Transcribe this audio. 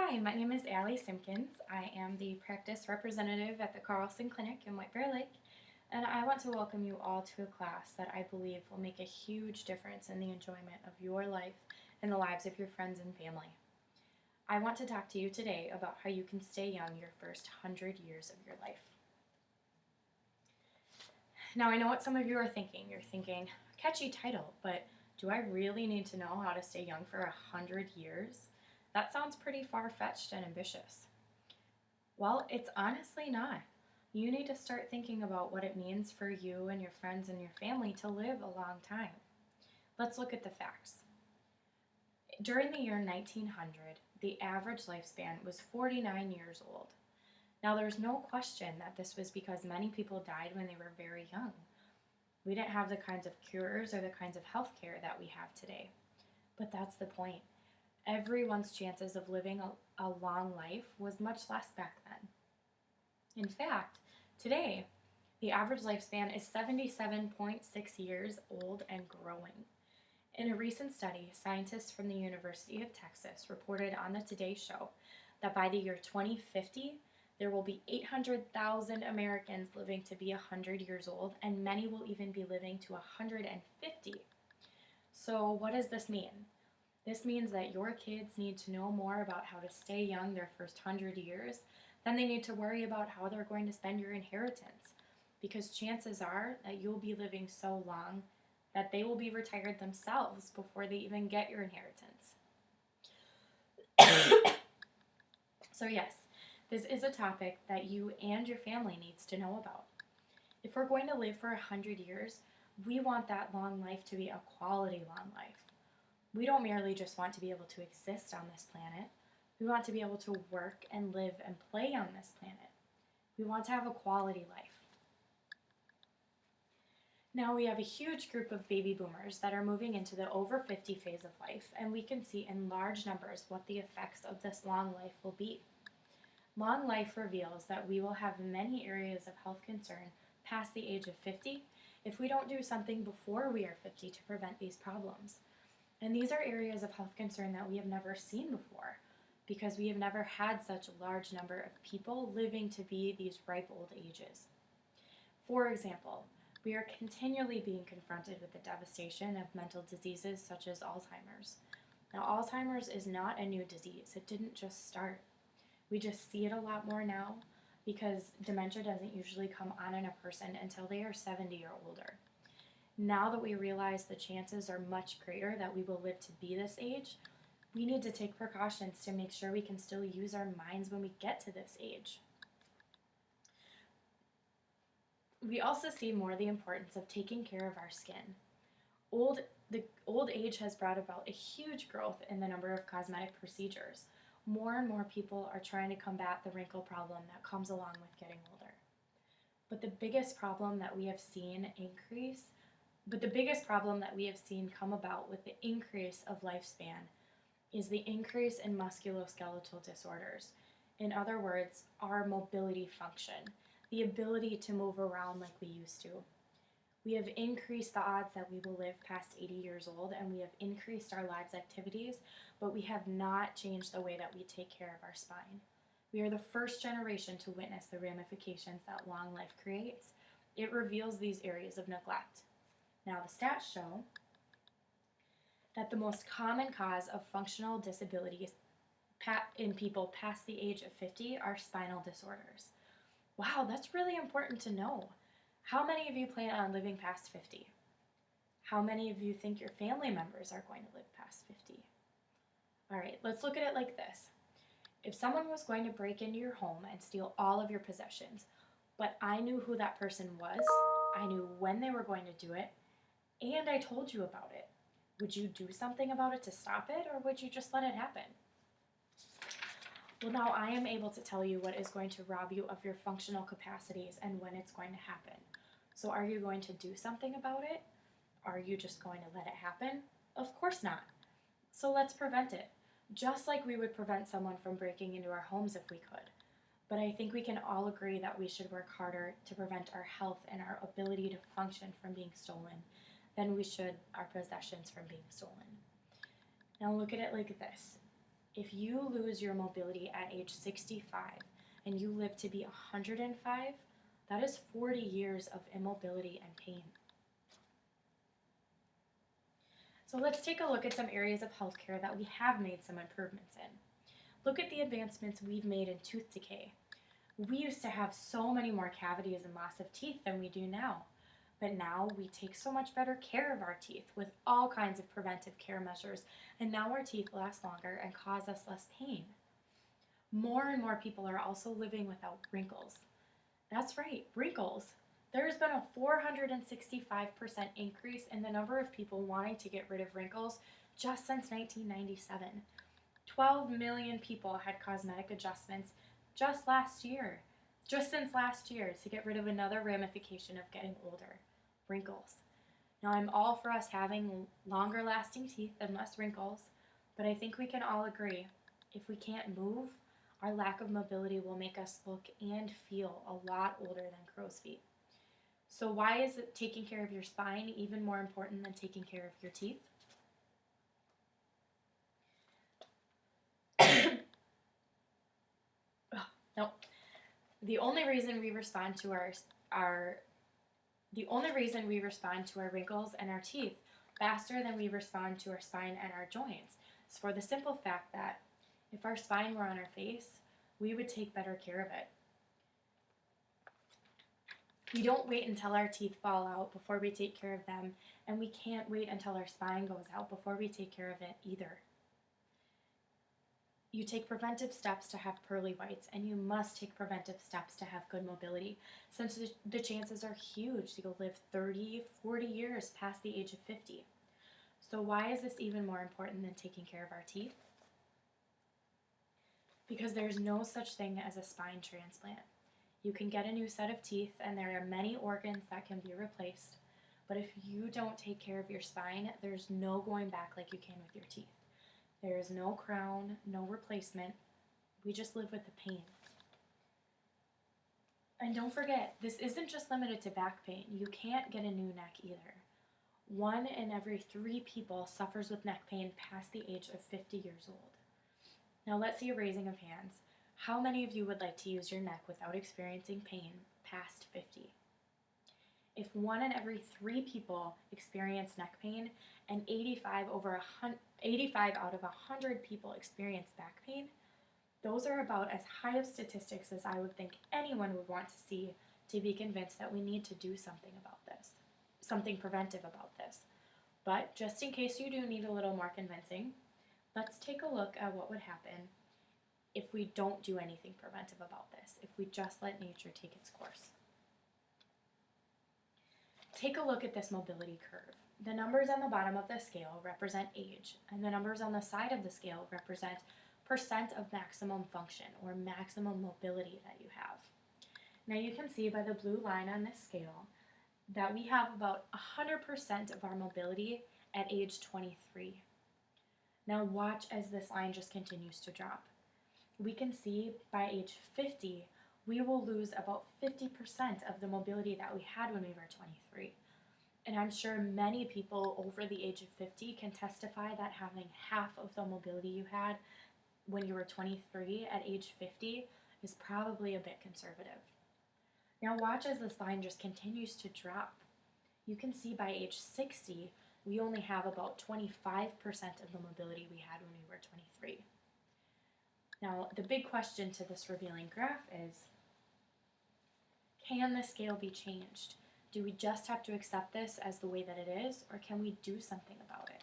Hi, my name is Allie Simpkins. I am the practice representative at the Carlson Clinic in White Bear Lake, and I want to welcome you all to a class that I believe will make a huge difference in the enjoyment of your life and the lives of your friends and family. I want to talk to you today about how you can stay young your first 100 years of your life. Now, I know what some of you are thinking. You're thinking, catchy title, but do I really need to know how to stay young for 100 years? That sounds pretty far-fetched and ambitious. Well, it's honestly not. You need to start thinking about what it means for you and your friends and your family to live a long time. Let's look at the facts. During the year 1900, the average lifespan was 49 years old. Now, there's no question that this was because many people died when they were very young. We didn't have the kinds of cures or the kinds of health care that we have today. But that's the point. Everyone's chances of living a long life was much less back then. In fact, today, the average lifespan is 77.6 years old and growing. In a recent study, scientists from the University of Texas reported on the Today Show that by the year 2050, there will be 800,000 Americans living to be 100 years old, and many will even be living to 150. So what does this mean? This means that your kids need to know more about how to stay young their first 100 years than they need to worry about how they're going to spend your inheritance, because chances are that you'll be living so long that they will be retired themselves before they even get your inheritance. So yes, this is a topic that you and your family needs to know about. If we're going to live for 100 years, we want that long life to be a quality long life. We don't merely just want to be able to exist on this planet. We want to be able to work and live and play on this planet. We want to have a quality life. Now we have a huge group of baby boomers that are moving into the over 50 phase of life, and we can see in large numbers what the effects of this long life will be. Long life reveals that we will have many areas of health concern past the age of 50 if we don't do something before we are 50 to prevent these problems. And these are areas of health concern that we have never seen before because we have never had such a large number of people living to be these ripe old ages. For example, we are continually being confronted with the devastation of mental diseases such as Alzheimer's. Now, Alzheimer's is not a new disease. It didn't just start. We just see it a lot more now because dementia doesn't usually come on in a person until they are 70 or older. Now that we realize the chances are much greater that we will live to be this age, we need to take precautions to make sure we can still use our minds when we get to this age. We also see more the importance of taking care of our skin. The old age has brought about a huge growth in the number of cosmetic procedures. More and more people are trying to combat the wrinkle problem that comes along with getting older. But the biggest problem that we have seen come about with the increase of lifespan is the increase in musculoskeletal disorders. In other words, our mobility function, the ability to move around like we used to. We have increased the odds that we will live past 80 years old, and we have increased our lives' activities, but we have not changed the way that we take care of our spine. We are the first generation to witness the ramifications that long life creates. It reveals these areas of neglect. Now, the stats show that the most common cause of functional disabilities in people past the age of 50 are spinal disorders. Wow, that's really important to know. How many of you plan on living past 50? How many of you think your family members are going to live past 50? All right, let's look at it like this. If someone was going to break into your home and steal all of your possessions, but I knew who that person was, I knew when they were going to do it, and I told you about it, would you do something about it to stop it, or would you just let it happen? Well, now I am able to tell you what is going to rob you of your functional capacities and when it's going to happen. So are you going to do something about it? Are you just going to let it happen? Of course not. So let's prevent it, just like we would prevent someone from breaking into our homes if we could. But I think we can all agree that we should work harder to prevent our health and our ability to function from being stolen than we should our possessions from being stolen. Now look at it like this. If you lose your mobility at age 65 and you live to be 105, that is 40 years of immobility and pain. So let's take a look at some areas of healthcare that we have made some improvements in. Look at the advancements we've made in tooth decay. We used to have so many more cavities and loss of teeth than we do now. But now we take so much better care of our teeth with all kinds of preventive care measures, and now our teeth last longer and cause us less pain. More and more people are also living without wrinkles. That's right, wrinkles. There's been a 465% increase in the number of people wanting to get rid of wrinkles just since 1997. 12 million people had cosmetic adjustments just since last year, to get rid of another ramification of getting older, wrinkles. Now, I'm all for us having longer lasting teeth and less wrinkles, but I think we can all agree, if we can't move, our lack of mobility will make us look and feel a lot older than crow's feet. So why is taking care of your spine even more important than taking care of your teeth? No. The only reason we respond to our wrinkles and our teeth faster than we respond to our spine and our joints is for the simple fact that if our spine were on our face, we would take better care of it. We don't wait until our teeth fall out before we take care of them, and we can't wait until our spine goes out before we take care of it either. You take preventive steps to have pearly whites, and you must take preventive steps to have good mobility, since the chances are huge you'll live 30, 40 years past the age of 50. So why is this even more important than taking care of our teeth? Because there's no such thing as a spine transplant. You can get a new set of teeth, and there are many organs that can be replaced, but if you don't take care of your spine, there's no going back like you can with your teeth. There is no crown, no replacement. We just live with the pain. And don't forget, this isn't just limited to back pain. You can't get a new neck either. 1 in every 3 people suffers with neck pain past the age of 50 years old. Now let's see a raising of hands. How many of you would like to use your neck without experiencing pain past 50? If 1 in every 3 people experience neck pain and 85 out of 100 people experience back pain, those are about as high of statistics as I would think anyone would want to see to be convinced that we need to do something about this, something preventive about this. But just in case you do need a little more convincing, let's take a look at what would happen if we don't do anything preventive about this, if we just let nature take its course. Take a look at this mobility curve. The numbers on the bottom of the scale represent age, and the numbers on the side of the scale represent percent of maximum function or maximum mobility that you have. Now you can see by the blue line on this scale that we have about 100% of our mobility at age 23. Now watch as this line just continues to drop. We can see by age 50, we will lose about 50% of the mobility that we had when we were 23. And I'm sure many people over the age of 50 can testify that having half of the mobility you had when you were 23 at age 50 is probably a bit conservative. Now watch as this line just continues to drop. You can see by age 60, we only have about 25% of the mobility we had when we were 23. Now, the big question to this revealing graph is, can the scale be changed? Do we just have to accept this as the way that it is, or can we do something about it?